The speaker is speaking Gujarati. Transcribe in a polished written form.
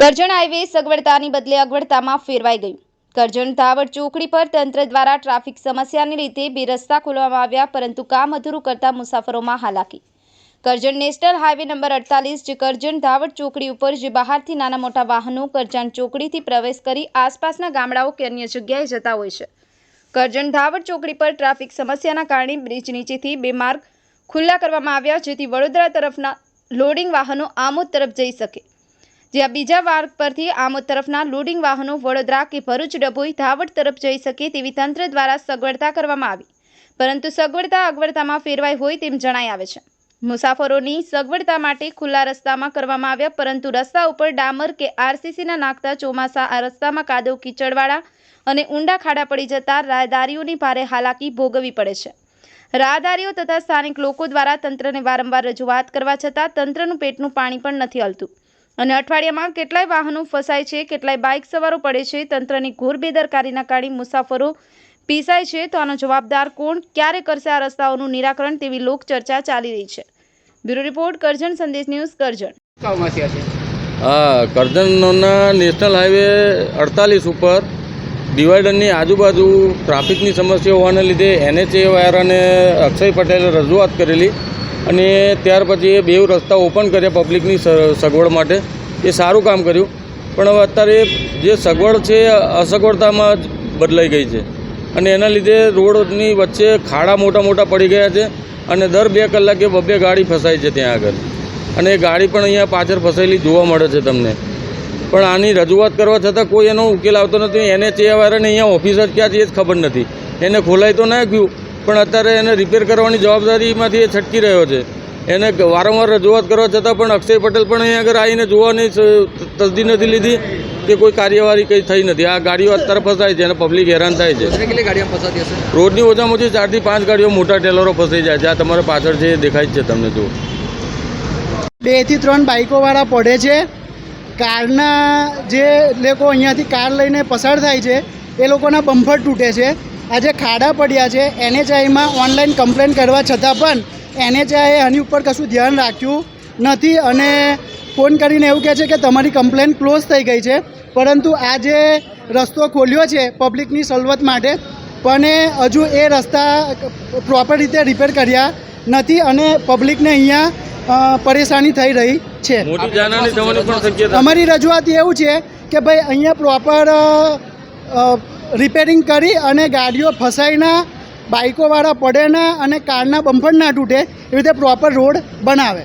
કરજણ હાઈવે સગવડતાની બદલે અગવડતામાં ફેરવાઈ ગયું। કરજણ ધાવડ ચોકડી પર તંત્ર દ્વારા ટ્રાફિક સમસ્યાને લીધે બે રસ્તા ખોલવામાં આવ્યા, પરંતુ કામ અધૂરું કરતા મુસાફરોમાં હાલાકી। કરજણ નેશનલ હાઈવે નંબર 48 જે કરજણ ધાવડ ચોકડી ઉપર જે બહારથી નાના મોટા વાહનો કરજણ ચોકડીથી પ્રવેશ કરી આસપાસના ગામડાઓ કે અન્ય જગ્યાએ જતા હોય છે। કરજણ ધાવડ ચોકડી પર ટ્રાફિક સમસ્યાના કારણે બ્રિજ નીચેથી બે માર્ગ ખુલ્લા કરવામાં આવ્યા, જેથી વડોદરા તરફના લોડિંગ વાહનો આમોદ તરફ જઈ શકે, જ્યાં બીજા માર્ગ પરથી આમોદ તરફના લોડિંગ વાહનો વડોદરા કે ભરૂચ ડભોઈ ધાવડ તરફ જઈ શકે તેવી તંત્ર દ્વારા સગવડતા કરવામાં આવી, પરંતુ સગવડતા અગવડતામાં ફેરવાઈ હોય તેમ જણાઈ આવે છે। મુસાફરોની સગવડતા માટે ખુલ્લા રસ્તામાં કરવામાં આવ્યા, પરંતુ રસ્તા ઉપર ડામર કે આરસીસીના નાખતા ચોમાસા આ રસ્તામાં કાદવ કીચડવાળા અને ઊંડા ખાડા પડી જતા રાહદારીઓની ભારે હાલાકી ભોગવવી પડે છે। રાહદારીઓ તથા સ્થાનિક લોકો દ્વારા તંત્રને વારંવાર રજૂઆત કરવા છતાં તંત્રનું પેટનું પાણી પણ નથી હલતું અને અઠવાડિયામાં કેટલાય વાહનો ફસાય છે, કેટલાય બાઇક સવારો પડે છે। તંત્રની ઘોર બેદરકારીના કારણે મુસાફરો પીસાય છે, તો આનો જવાબદાર કોણ, ક્યારે કરશે આ રસ્તાઓનું નિરાકરણ તેવી લોકચર્ચા ચાલી રહી છે। બ્યુરો રિપોર્ટ, કરજણ સંદેશ ન્યૂઝ, કરજણ। કરજણના નેશનલ હાઈવે 48 ઉપર ડિવાઈડરની આજુબાજુ ટ્રાફિકની સમસ્યા હોવાને લીધે NHA વાળાને અક્ષય પટેલે રજૂઆત કરેલી અને ત્યાર પછી એ બે રસ્તા ઓપન કર્યા પબ્લિકની સગવડ માટે। એ સારું કામ કર્યું, પણ હવે અત્યારે જે સગવડ છે અસગવડતામાં જ બદલાઈ ગઈ છે અને એના લીધે રોડની વચ્ચે ખાડા મોટા પડી ગયા છે અને દર 2 કલાકે 2 ગાડી ફસાય છે ત્યાં આગળ, અને એ ગાડી પણ અહીંયા પાછળ ફસાયેલી જોવા મળે છે તમને। પણ આની રજૂઆત કરવા છતાં કોઈ એનો ઉકેલ આવતો નથી। NHA વાળાને અહીંયા ઓફિસ જ ક્યાં છે એ જ ખબર નથી। એને ખોલાઈ તો નાખ્યું, પણ અત્યારે એને રિપેર કરવાની જવાબદારીમાંથી એ છટકી રહ્યો છે। એને વારંવાર રજૂઆત કરવા છતાં પણ અક્ષય પટેલ પણ અહીંયા આગળ આવીને જોવાની તસદી નથી લીધી કે કોઈ કાર્યવાહી કંઈ થઈ નથી। આ ગાડીઓ અત્યારે ફસાય છે અને પબ્લિક હેરાન થાય છે। કેટલી ગાડીઓ ફસાતી હશે? રોડની ઓછામાં ઓછી 4 થી 5 ગાડીઓ મોટા ટેલરો ફસાઈ જાય છે। આ તમારે પાછળ છે એ દેખાય જ છે તમને। જો 2 થી 3 બાઇકોવાળા પડે છે। કારના જે લોકો અહીંયાથી કાર લઈને પસાર થાય છે એ લોકોના બમ્પર તૂટે છે। આજે ખાડા પડ્યા છે। NHAમાં ઓનલાઈન કમ્પ્લેન કરવા છતાં પણ NHAએ આની ઉપર કશું ધ્યાન રાખ્યું નથી અને ફોન કરીને એવું કહે છે કે તમારી કમ્પ્લેન ક્લોઝ થઈ ગઈ છે, પરંતુ આ જે રસ્તો ખોલ્યો છે પબ્લિકની સવલત માટે, પણ હજુ એ રસ્તા પ્રોપર રીતે રિપેર કર્યા નથી અને પબ્લિકને અહીંયા પરેશાની થઈ રહી છે। અમારી રજૂઆત એવું છે કે ભાઈ અહીંયા પ્રોપર રિપેરિંગ કરી અને ગાડીઓ ફસાય ના, બાઇકોવાળા પડે ના અને કારના બમ્પર ના તૂટે, એવી રીતે પ્રોપર રોડ બનાવે।